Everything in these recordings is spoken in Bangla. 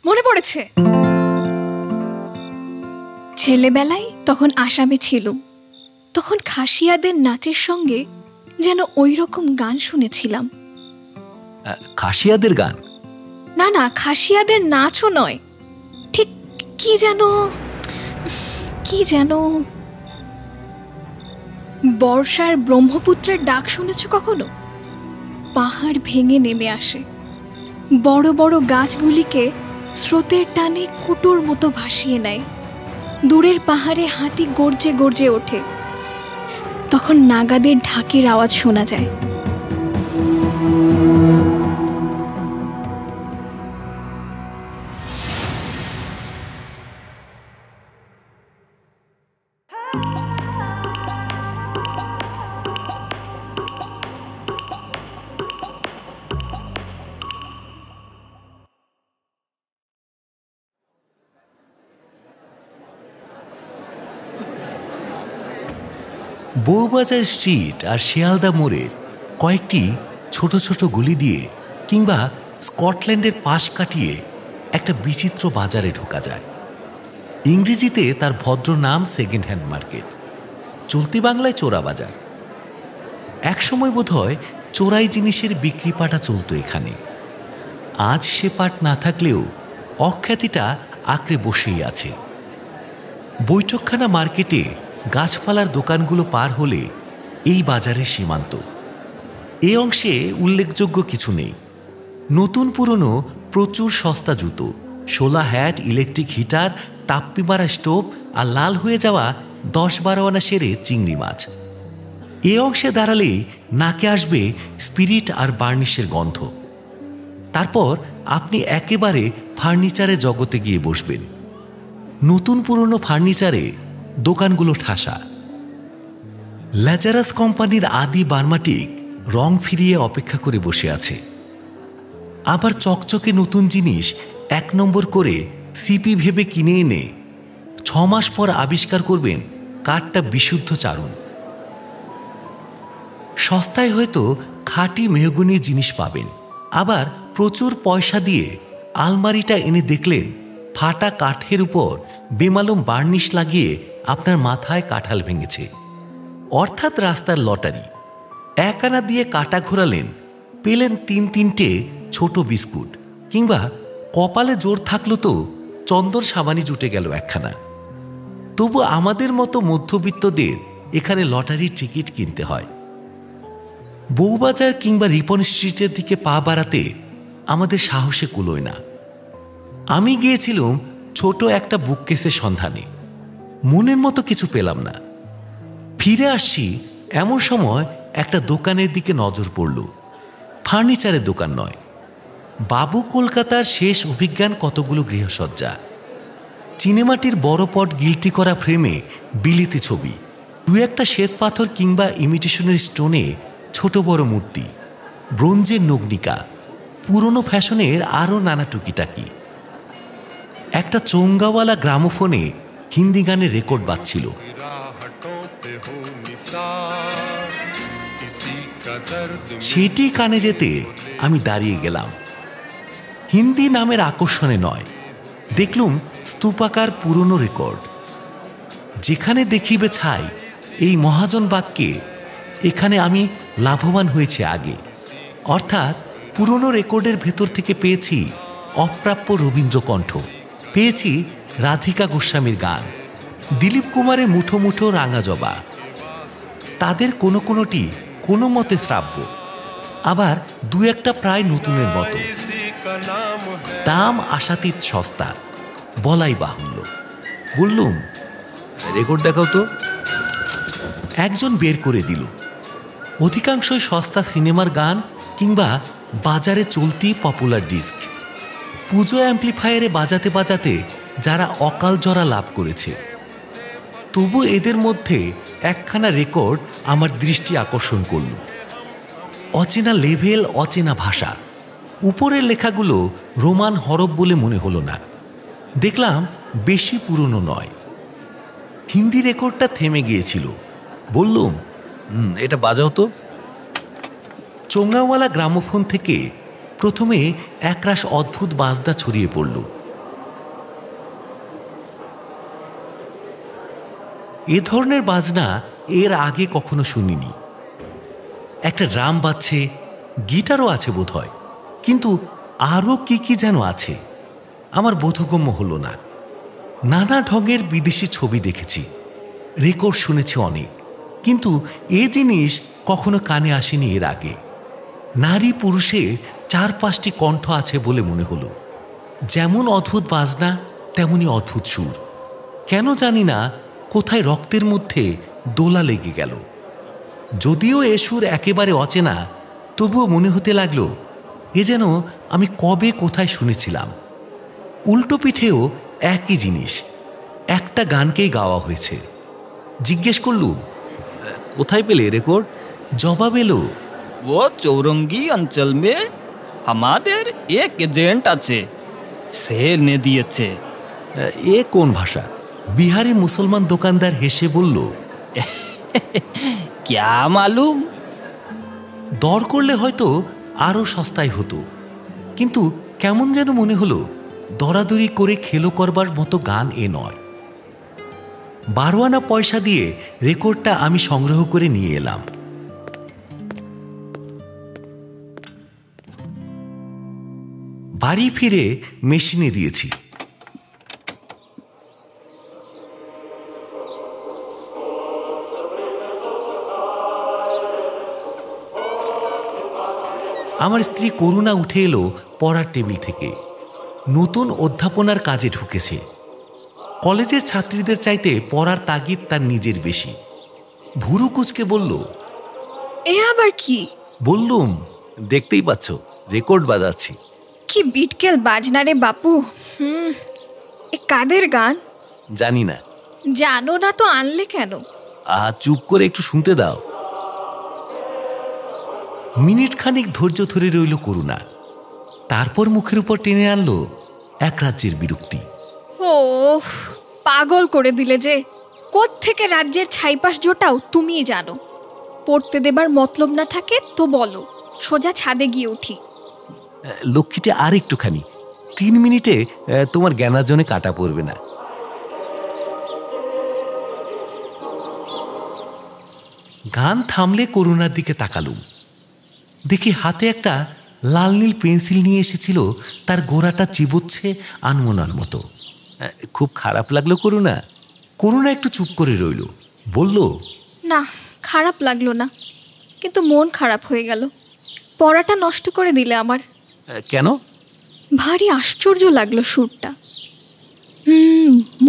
মনে পড়েছে, ছেলেবেলায় তখন আসামে ছিলুম। তখন খাসিয়াদের নাচের সঙ্গে যেন ওই রকম গান শুনেছিলাম। খাসিয়াদের গান? না না, খাসিয়াদের নাচও নয়, ঠিক কি যেন বর্ষার ব্রহ্মপুত্রের ডাক শুনেছ কখনো? পাহাড় ভেঙে নেমে আসে, বড় বড় গাছগুলিকে স্রোতের টানে কুটোর মতো ভাসিয়ে নেয়। দূরের পাহাড়ে হাতি গর্জে গর্জে ওঠে, তখন নাগাদের ঢাকের আওয়াজ শোনা যায়। বউবাজার স্ট্রিট আর শিয়ালদা মোড়ের কয়েকটি ছোট ছোট গলি দিয়ে কিংবা স্কটল্যান্ডের পাশ কাটিয়ে একটা বিচিত্র বাজারে ঢোকা যায়। ইংরেজিতে তার ভদ্র নাম সেকেন্ড হ্যান্ড মার্কেট, চলতি বাংলায় চোরা বাজার। একসময় বোধহয় চোরাই জিনিসের বিক্রি পাটা চলত এখানে। আজ সে পাট না থাকলেও অখ্যাতিটা আঁকড়ে বসেই আছে। বৈঠকখানা মার্কেটে গাছপালার দোকানগুলো পার হলে এই বাজারের সীমান্ত। এ অংশে উল্লেখযোগ্য কিছু নেই। নতুন পুরনো প্রচুর সস্তা জুতো, শোলা হ্যাট, ইলেকট্রিক হিটার, তাপ্পি মারা স্টোভ আর লাল হয়ে যাওয়া 10-12 আনা সেরে চিংড়ি মাছ। এ অংশে দাঁড়ালেই নাকে আসবে স্পিরিট আর বার্নিশের গন্ধ। তারপর আপনি একেবারে ফার্নিচারে জগতে গিয়ে বসবেন। নতুন পুরনো ফার্নিচারে দোকানগুলো ঠাসা। ল্যাজারাস কোম্পানির আদি বার্মাটিক রং ফিরিয়ে অপেক্ষা করে বসে আছে। আবার চকচকে নতুন জিনিস 1 নম্বর করে সিপি ভেবে কিনে এনে 6 মাস পর আবিষ্কার করবেন কাঠটা বিশুদ্ধ চারণ। সস্তায় হয়তো খাঁটি মেহগনির জিনিস পাবেন, আবার প্রচুর পয়সা দিয়ে আলমারিটা এনে দেখলেন ফাটা কাঠের উপর বেমালুম বার্নিশ লাগিয়ে আপনার মাথায় কাঁঠাল ভেঙেছে। অর্থাৎ রাস্তার লটারি। 1 আনা দিয়ে কাটা ঘোরালেন, পেলেন 3-3টে ছোট বিস্কুট, কিংবা কপালে জোর থাকলো তো চন্দন সাবানি জুটে গেল 1 খানা। তবু আমাদের মতো মধ্যবিত্তদের এখানে লটারির টিকিট কিনতে হয়। বউবাজার কিংবা রিপন স্ট্রিটের দিকে পা বাড়াতে আমাদের সাহসে কুলোয় না। আমি গিয়েছিলাম ছোট একটা বুককেসের সন্ধানে, মনের মতো কিছু পেলাম না। ফিরে আসছি এমন সময় একটা দোকানের দিকে নজর পড়ল। ফার্নিচারের দোকান নয়, বাবু কলকাতার শেষ অভিজ্ঞান কতগুলো গৃহসজ্জা, চিনেমাটির বড় পট গিল্টি করা ফ্রেমে বিলিতি ছবি, 2-1টা শ্বেত পাথর কিংবা ইমিটেশনের স্টোনে ছোট বড় মূর্তি, ব্রোঞ্জের নগ্নিকা, পুরনো ফ্যাশনের আরও নানা টুকিটাকি। একটা চোঙ্গাওয়ালা গ্রামোফোনে হিন্দি গানের রেকর্ড বাজছিল। সেটি কানে যেতে আমি দাঁড়িয়ে গেলাম। হিন্দি নামের আকর্ষণে নয়, দেখলুম স্তূপাকার পুরনো রেকর্ড। যেখানে দেখিবে ছাই, এই মহাজন বাক্যে এখানে আমি লাভবান হয়েছে আগে। অর্থাৎ পুরনো রেকর্ডের ভেতর থেকে পেয়েছি অপ্রাপ্য রবীন্দ্রকণ্ঠ, পেয়েছি রাধিকা গোস্বামীর গান, দিলীপ কুমারের মুঠো মুঠো রাঙা জবা। তাদের কোনো কোনোটি কোনো মতে শ্রাব্য, আবার 2-1টা প্রায় নতুনের মতো। দাম আশাতীত সস্তা, বলাই বাহুল্য। বললুম, রেকর্ড দেখাও তো। একজন বের করে দিল। অধিকাংশই সস্তা সিনেমার গান কিংবা বাজারে চলতি পপুলার ডিস্ক। পুজো অ্যাম্প্লিফায়ারে বাজাতে বাজাতে যারা অকাল জরা লাভ করেছে। তবু এদের মধ্যে 1খানা রেকর্ড আমার দৃষ্টি আকর্ষণ করল। অচেনা লেভেল, অচেনা ভাষা। উপরের লেখাগুলো রোমান হরফ বলে মনে হলো না। দেখলাম বেশি পুরনো নয়। হিন্দি রেকর্ডটা থেমে গিয়েছিল। বললুম, এটা বাজাও তো। চোঙ্গাওয়ালা গ্রামোফোন থেকে প্রথমে একরাশ অদ্ভুত বাজনা ছড়িয়ে পড়ল। এ ধরনের বাজনা এর আগে কখনো শুনিনি। একটা ড্রাম বাজছে, গিটারও আছে বোধহয়, কিন্তু আরও কি কি যেন আছে, আমার বোধগম্য হলো না। নানা ঢঙের বিদেশি ছবি দেখেছি, রেকর্ড শুনেছি অনেক, কিন্তু এ জিনিস কখনো কানে আসেনি এর আগে। নারী পুরুষে 4-5টি কণ্ঠ আছে বলে মনে হলো। যেমন অদ্ভুত বাজনা তেমনি অদ্ভুত সুর। কেন জানি না কোথায় রক্তের মধ্যে দোলা লেগে গেল। যদিও এ সুর একেবারে অচেনা, তবুও মনে হতে লাগলো এ যেন আমি কবে কোথায় শুনেছিলাম। উল্টো পিঠেও একই জিনিস, একটা গানকেই গাওয়া হয়েছে। জিজ্ঞেস করলুম, কোথায় পেলে রেকর্ড? জবাব এলো, वो चौरंगी अंचल में আমাদের এক এজেন্ট আছে, সে এনে দিয়েছে। এ কোন ভাষা? বিহারি মুসলমান দোকানদার হেসে বলল, क्या मालूम। দর করলে হয়তো আরও সস্তায় হতো, কিন্তু কেমন যেন মনে হলো দরাদরি করে খেলো করবার মতো গান এ নয়। 12 আনা পয়সা দিয়ে রেকর্ডটা আমি সংগ্রহ করে নিয়ে এলাম। বাড়ি ফিরে মেশিনে দিয়েছি। আমার স্ত্রী করুণা উঠে এলো পড়ার টেবিল থেকে। নতুন অধ্যাপনার কাজে ঢুকেছে। কলেজের ছাত্রীদের চাইতে পড়ার তাগিদ তার নিজের বেশি। ভুরু কুচকে বলল, এ আবার কি? বললুম, দেখতেই পাচ্ছ রেকর্ড বাজাচ্ছি। কি বিটকেল বাজনা রে বাপু। এ কাদের গান? জানি না। জানো না তো আনলে কেন? চুপ করে একটু শুনতে দাও। মিনিট খানিক ধৈর্য ধরে রইল করুণা, তারপর মুখের উপর টেনে আনলো এক রাজ্যের বিরক্তি। ও পাগল করে দিলে যে। কোত্থেকে রাজ্যের ছাইপাশ জোটাও তুমিই জানো। পড়তে দেবার মতলব না থাকে তো বলো, সোজা ছাদে গিয়ে উঠি। লক্ষ্মীটি আর একটুখানি, 3 মিনিটে তোমার জ্ঞানার্জনে কাটা পড়বে না। গান থামলে করুণার দিকে তাকালুম। দেখি হাতে একটা লাল নীল পেন্সিল নিয়ে এসেছিল, তার গোড়াটা চিবোচ্ছে আনমনার মতো। খুব খারাপ লাগলো করুণা। করুণা একটু চুপ করে রইল, বলল, না, খারাপ লাগলো না, কিন্তু মন খারাপ হয়ে গেল। পড়াটা নষ্ট করে দিলে আমার। কেন? ভারী আশ্চর্য লাগলো সুরটা।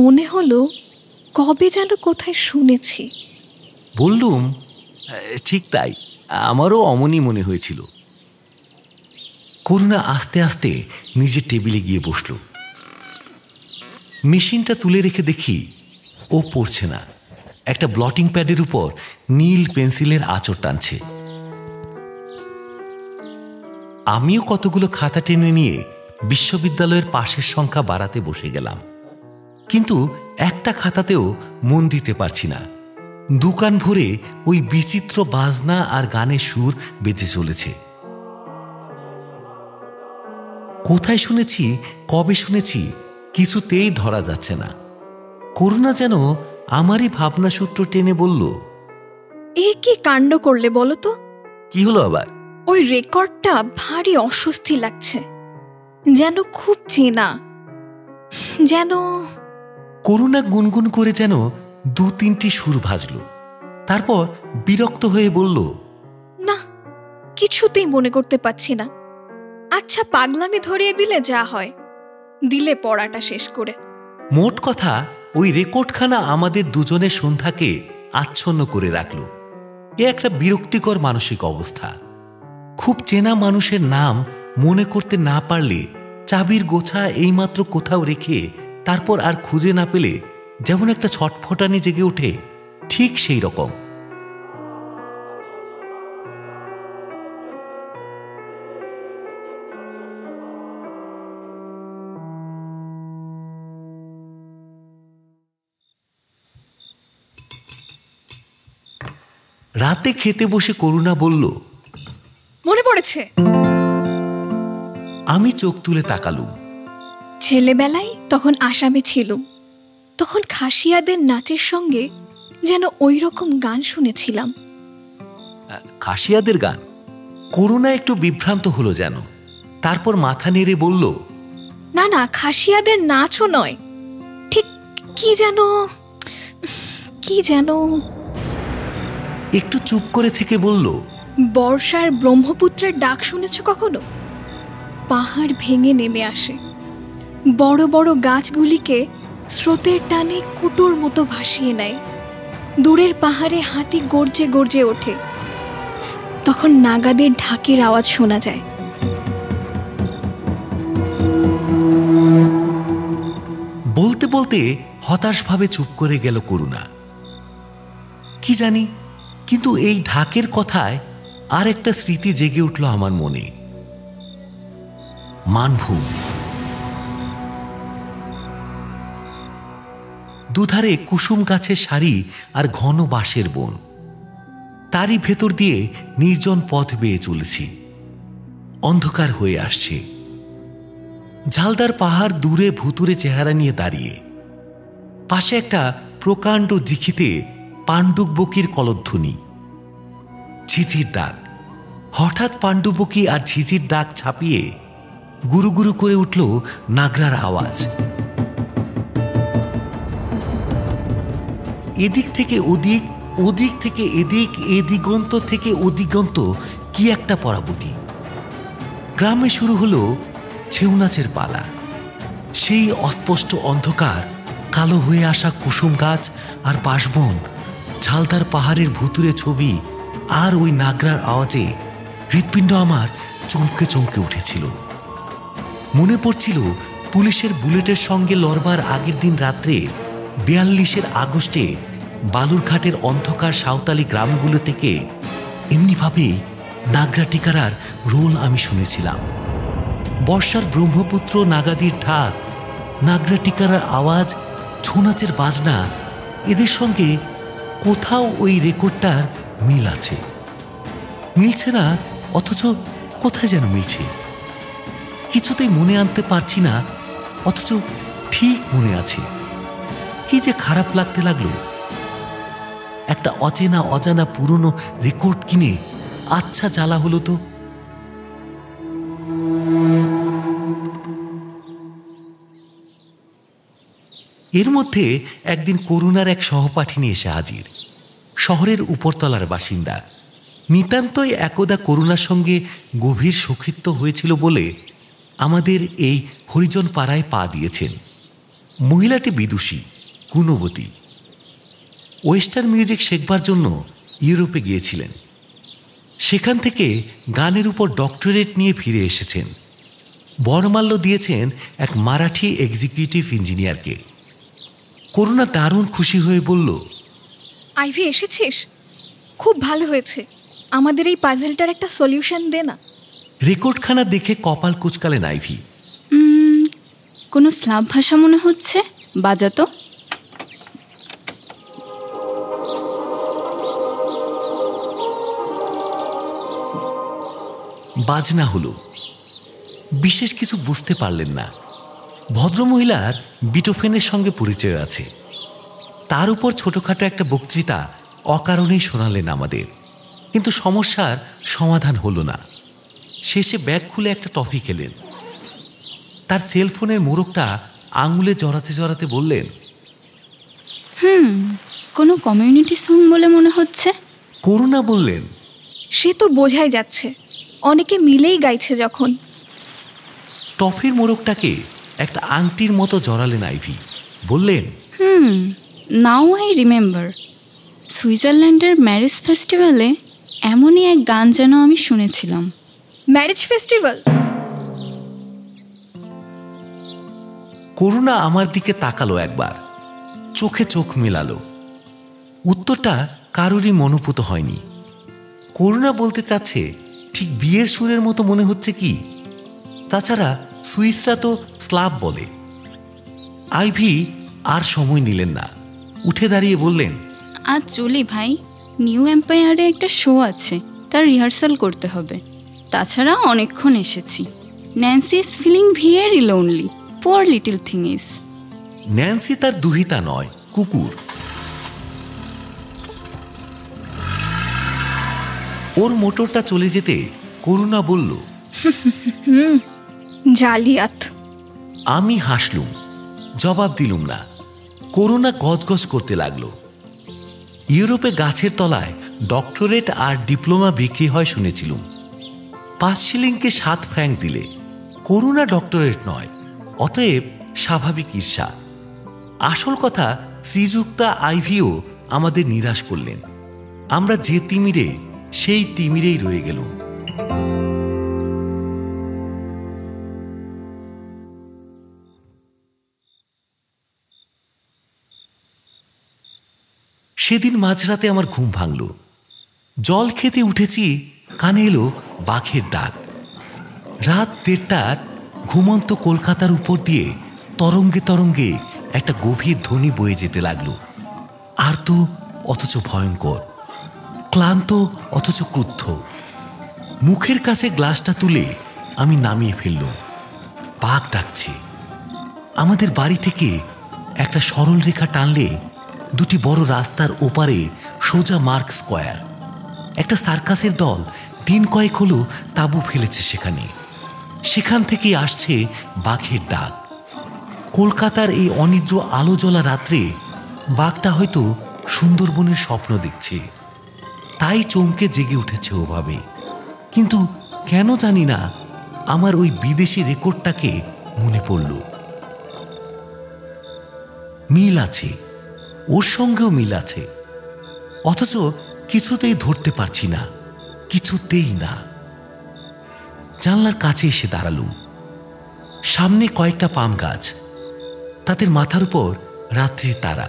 মনে হলো কবে যেন কোথায় শুনেছি। বললুম, ঠিক তাই, আমারও অমনি মনে হয়েছিল। করুণা আস্তে আস্তে নিজের টেবিলে গিয়ে বসল। মেশিনটা তুলে রেখে দেখি ও পড়ছে না, একটা ব্লটিং প্যাডের উপর নীল পেন্সিলের আঁচড় টানছে। আমিও কতগুলো খাতা টেনে নিয়ে বিশ্ববিদ্যালয়ের পাশের সংখ্যা বাড়াতে বসে গেলাম, কিন্তু একটা খাতাতেও মন দিতে পারছি না। দোকান ভরে ওই বিচিত্র বাজনা আর গানের সুর বেজে চলেছে। কোথায় শুনেছি, কবে শুনেছি, কিছুতেই ধরা যাচ্ছে না। করুণা যেন আমারই ভাবনা সূত্র টেনে বলল, এ কি কাণ্ড করলে বলো তো? কি হলো আবার? ওই রেকর্ডটা ভারী অস্বস্তি লাগছে, যেন খুব চেনা, যেন। করুণা গুনগুন করে যেন 2-3টি সুর ভাজল, তারপর বিরক্ত হয়ে বলল, না, কিছুতেই মনে করতে পারছি না। আচ্ছা, পাগলামি ধরিয়ে দিলে যা হয়, দিলে পড়াটা শেষ করে। মোট কথা ওই রেকর্ডখানা আমাদের দুজনের সন্ধ্যাকে আচ্ছন্ন করে রাখল। এ একটা বিরক্তিকর মানসিক অবস্থা। খুব চেনা মানুষের নাম মনে করতে না পারলে, চাবির গোছা এইমাত্র কোথাও রেখে তারপর আর খুঁজে না পেলে যেমন একটা ছটফটানি জেগে ওঠে, ঠিক সেই রকম। রাতে খেতে বসে করুণা বলল, মনে পড়েছে। আমি চোখ তুলে তাকালুম। ছেলেবেলায় তখন আসামে ছিলুম, তখন খাসিয়াদের নাচের সঙ্গে যেন ওই রকম গান শুনেছিলাম। খাসিয়াদের গান? করুণা একটু বিভ্রান্ত হলো যেন, তারপর মাথা নেড়ে বলল, না না, খাসিয়াদের নাচও নয়, ঠিক কি যেন। একটু চুপ করে থেকে বলল, বর্ষার ব্রহ্মপুত্রের ডাক শুনেছ কখনো? পাহাড় ভেঙে নেমে আসে, বড় বড় গাছগুলিকে স্রোতের টানে কুটোর মতো ভাসিয়ে নেয়। দূরের পাহাড়ে হাতি গর্জে গর্জে ওঠে, তখন নাগাদের ঢাকের আওয়াজ শোনা যায়। বলতে বলতে হতাশভাবে চুপ করে গেল করুণা। কি জানি, কিন্তু এই ঢাকের কথায় আর একটা স্মৃতি জেগে উঠল আমার মনে। মানভূম। দুধারে কুসুম গাছের সারি আর ঘন বাঁশের বন, তারই ভেতর দিয়ে নির্জন পথ বেয়ে চলেছি। অন্ধকার হয়ে আসছে। ঝালদার পাহাড় দূরে ভুতুরে চেহারা নিয়ে দাঁড়িয়ে। পাশে একটা প্রকাণ্ড দিঘিতে পাণ্ডুবকির কলধ্বনি, ঝিঝির ডাক। হঠাৎ পাণ্ডুবকি আর ঝিঝির ডাক ছাপিয়ে গুরু গুরু করে উঠল নাগরার আওয়াজ। এদিক থেকে ওদিক, ওদিক থেকে এদিক, এ দিগন্ত থেকে ও দিগন্ত কি একটা পরাবতী। গ্রামে শুরু হলো ছৌ নাচের পালা। সেই অস্পষ্ট অন্ধকার, কালো হয়ে আসা কুসুম গাছ আর বাঁশবন, ঝালদার পাহাড়ের ভুতুরে ছবি আর ওই নাগরার আওয়াজে হৃৎপিণ্ড আমার চমকে চমকে উঠেছিল। মনে পড়ছিল পুলিশের বুলেটের সঙ্গে লড়বার আগের দিন রাত্রে 42 আগস্টে বালুরঘাটের অন্ধকার সাঁওতালি গ্রামগুলো থেকে এমনিভাবে নাগরা টিকারার রোল আমি শুনেছিলাম। বর্ষার ব্রহ্মপুত্র, নাগাদির ঢাক, নাগরা টিকারার আওয়াজ, ছৌ নাচের বাজনা, এদের সঙ্গে কোথাও ওই রেকর্ডটার মিল আছে। মিলছে না, অথচ কোথায় যেন মিলছে। কিছুতেই মনে আনতে পারছি না, অথচ ঠিক মনে আছে। কি যে খারাপ লাগতে লাগলো। একটা অচেনা অজানা পুরনো রেকর্ড কিনে আচ্ছা জ্বালা হলো তো। এর মধ্যে একদিন করুণার এক সহপাঠিনী এসে হাজির। শহরের উপরতলার বাসিন্দা। নিতান্তই একদা করুণার সঙ্গে গভীর সখিত্ব হয়েছিল বলে আমাদের এই হরিজন পাড়ায় পা দিয়েছেন। মহিলাটি বিদুষী, গুণবতী। ওয়েস্টার্ন মিউজিক শেখবার জন্য ইউরোপে গিয়েছিলেন। সেখান থেকে গানের উপর ডক্টরেট নিয়ে ফিরে এসেছেন। বরমাল্য দিয়েছেন এক মারাঠি এক্সিকিউটিভ ইঞ্জিনিয়ারকে। করুণা দারুণ খুশি হয়ে বলল, আইভি এসেছিস? খুব ভালো হয়েছে, আমাদের এই পাজলটার একটা সলিউশন দে না। রেকর্ডখানা দেখে কপাল কুঁচকালেন আইভি। কোনো স্লাভ ভাষা মনে হচ্ছে, বাজাতো। বাজনা হলো। বিশেষ কিছু বুঝতে পারলেন না। ভদ্রমহিলার বিটোফেনের সঙ্গে পরিচয় আছে। তার উপর ছোটখাটো একটা বক্তৃতা অকারণেই শোনালেন আমাদের, কিন্তু সমস্যার সমাধান হলো না। শেষে ব্যাগ খুলে একটা টফি খেলেন। তার সেলফোনের মোড়কটা আঙুলে জড়াতে জড়াতে বললেন, কোনো কমিউনিটি সং বলে মনে হচ্ছে। করুণা বললেন, সে তো বোঝাই যাচ্ছে, অনেকে মিলেই গাইছে যখন। টফির মোড়কটাকে একটা আংটির মতো জড়ালেন আইভি। বললেন, নাও আই রিমেম্বার, সুইজারল্যান্ডের ম্যারেজ ফেস্টিভ্যালে এমনই এক গান যেন আমি শুনেছিলাম। Marriage festival? করুণা আমার দিকে তাকালো একবার, চোখে চোখ মেলালো। উত্তরটা কারোরই মনোভূত হয়নি। করুণা বলতে চাচ্ছে, ঠিক বিয়ের সুরের মতো মনে হচ্ছে কি। তাছাড়া সুইসরা তো স্লাভ বলে। আইভি আর সময় নিলেন না, উঠে দাঁড়িয়ে বললেন, আজ চলি ভাই, নিউ এম্পায়ারে একটা শো আছে, তার রিহার্সাল করতে হবে। তাছাড়া অনেকক্ষণ এসেছি। Nancy is feeling very lonely, poor little thing is. Nancy তার দুহিতা নয়, কুকুর। ওর মোটরটা চলে যেতে করুণা বলল, জালিয়াত। আমি হাসলুম, জবাব দিলুম না। করুণা গজগজ করতে লাগলো। ইউরোপে গাছের তলায় ডক্টরেট আর ডিপ্লোমা বিক্রি হয় শুনেছিলুম। 5 শিলিংকে 7 ফ্র্যাঙ্ক দিলে। করুণা ডক্টরেট নয়, অতএব স্বাভাবিক ঈর্ষা। আসল কথা, শ্রীযুক্তা আইভিও আমাদের নিরাশ করলেন। আমরা যে তিমিরে সেই তিমিরেই রয়ে গেলুম। সেদিন মাঝরাতে আমার ঘুম ভাঙল। জল খেতে উঠেছি, কানে এলো বাঘের ডাক। রাত 1:30টার ঘুমন্ত কলকাতার উপর দিয়ে তরঙ্গে তরঙ্গে একটা গভীর ধ্বনি বয়ে যেতে লাগলো। আর্ত অথচ ভয়ঙ্কর, ক্লান্ত অথচ ক্রুদ্ধ। মুখের কাছে গ্লাসটা তুলে আমি নামিয়ে ফেললুম। বাঘ ডাকছে। আমাদের বাড়ি থেকে একটা সরল রেখা টানলে 2টি বড় রাস্তার ওপারে সোজা মার্ক স্কোয়ার। একটা সার্কাসের দল দিন কয়েক হলো তাঁবু ফেলেছে সেখানে। সেখান থেকেই আসছে বাঘের ডাক। কলকাতার এই অনিদ্র আলো জ্বলা রাত্রে বাঘটা হয়তো সুন্দরবনের স্বপ্ন দেখছে, তাই চমকে জেগে উঠেছে ওভাবে। কিন্তু কেন জানি না আমার ওই বিদেশি রেকর্ডটাকে মনে পড়ল। মিল আছে, ওর সঙ্গেও মিল আছে, অথচ কিছুতেই ধরতে পারছি না, কিছুতেই না। জানলার কাছে এসে দাঁড়ালুম। সামনে কয়েকটা পাম গাছ, তাদের মাথার উপর রাত্রির তারা।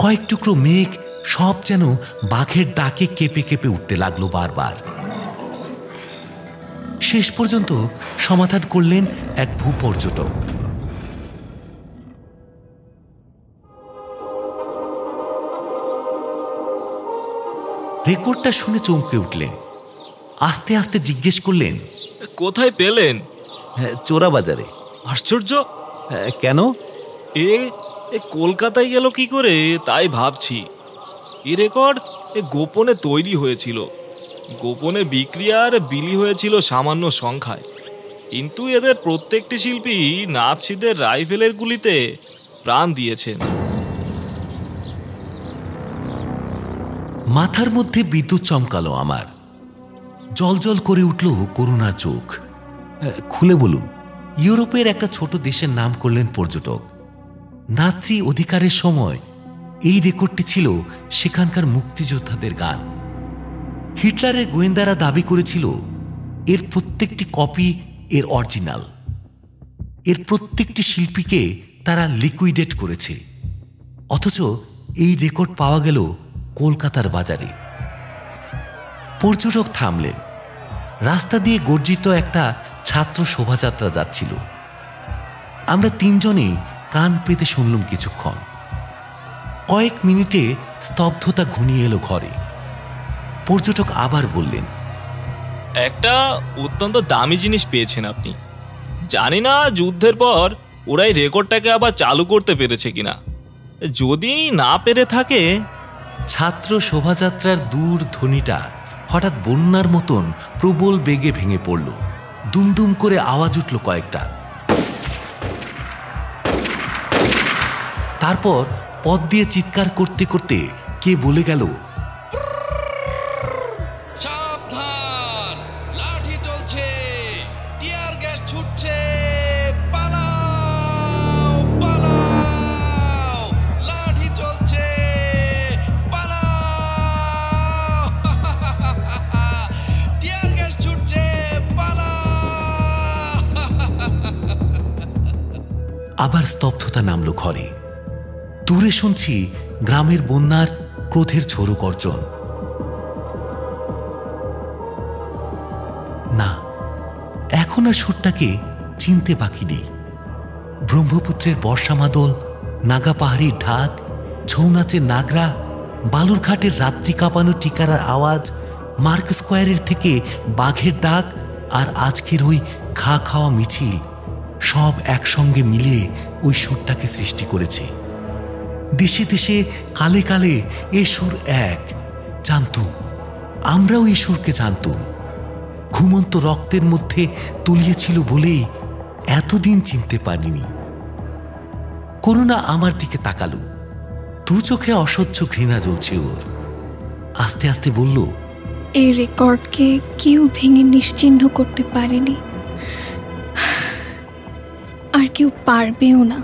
কয়েক টুকরো মেঘ, সব যেন বাঘের ডাকে কেঁপে কেঁপে উঠতে লাগলো বারবার। শেষ পর্যন্ত সমাধান করলেন এক ভূপর্যটক। রেকর্ডটা শুনে চমকে উঠলেন। আস্তে আস্তে জিজ্ঞেস করলেন, কোথায় পেলেন? চোরা বাজারে। আশ্চর্য! কেন? এ কলকাতায় গেল কি করে তাই ভাবছি। এ রেকর্ড গোপনে তৈরি হয়েছিল, গোপনে বিক্রি আর বিলি হয়েছিল সামান্য সংখ্যায়। কিন্তু এদের প্রত্যেকটি শিল্পী নাৎসিদের রাইফেলের গুলিতে প্রাণ দিয়েছেন। মাথার মধ্যে বিদ্যুৎ চমকালো আমার। জল জল করে উঠল করুণার চোখ। খুলে বলুন। ইউরোপের একটা ছোট দেশের নাম করলেন পর্যটক। নাৎসি অধিকারের সময় এই রেকর্ডটি ছিল সেখানকার মুক্তিযোদ্ধাদের গান। হিটলারের গোয়েন্দারা দাবি করেছিল এর প্রত্যেকটি কপি এর অরিজিনাল। এর প্রত্যেকটি শিল্পীকে তারা লিকুইডেট করেছে। অথচ এই রেকর্ড পাওয়া গেল কলকাতার বাজারে। পর্যটক থামলেন। রাস্তা দিয়ে গর্জিত একটা ছাত্র শোভাযাত্রা যাচ্ছিল। আমরা 3 জনেই কান পেতে শুনলুম কিছুক্ষণ। কয়েক মিনিটে স্তব্ধতা ঘনিয়ে এলো ঘরে। পর্যটক আবার বললেন, একটা অত্যন্ত দামি জিনিস পেয়েছেন আপনি। জানি না যুদ্ধের পর ওরা এই রেকর্ডটাকে আবার চালু করতে পেরেছে কিনা। যদি না পেরে থাকে। ছাত্র শোভাযাত্রার দূর ধ্বনিটা হঠাৎ বন্যার মতন প্রবল বেগে ভেঙে পড়ল। দুমদুম করে আওয়াজ উঠল কয়েকটা। তারপর পথ দিয়ে চিৎকার করতে করতে কে বলে গেল, সাবধান, লাঠি চলছে, টিয়ার গ্যাস ছুটছে, পালাও পালাও, লাঠি চলছে, পালাও, টিয়ার গ্যাস ছুটছে, পালাও। আবার স্তব্ধতা নামল ঘরে। দূরে শুনছি গ্রামের বন্যার ক্রোধের ঝোড়ো গর্জন। না, এখন আর সুরটাকে চিনতে বাকি নেই। ব্রহ্মপুত্রের বর্ষামাদল, নাগা পাহাড়ির ঢাক, ছৌ নাচের নাগরা, বালুরঘাটের রাত্রি কাঁপানো টিকারার আওয়াজ, মার্ক স্কোয়ারের থেকে বাঘের ডাক আর আজকের ওই ঘা খাওয়া মিছিল সব একসঙ্গে মিলে ওই সুরটাকে সৃষ্টি করেছে। দেশে দেশে কালে কালে এ সুর এক। জানতুম, আমরাও ঈশ্বরকে জানতুম, ঘুমন্ত রক্তের মধ্যে তলিয়েছিল বলেই এতদিন চিনতে পারিনি। করুণা আমার দিকে তাকালো, দু চোখে অসহ্য ঘৃণা জ্বলছে ওর। আস্তে আস্তে বলল, এই রেকর্ডকে কেউ ভেঙে নিশ্চিহ্ন করতে পারেনি, আর কেউ পারবেও না।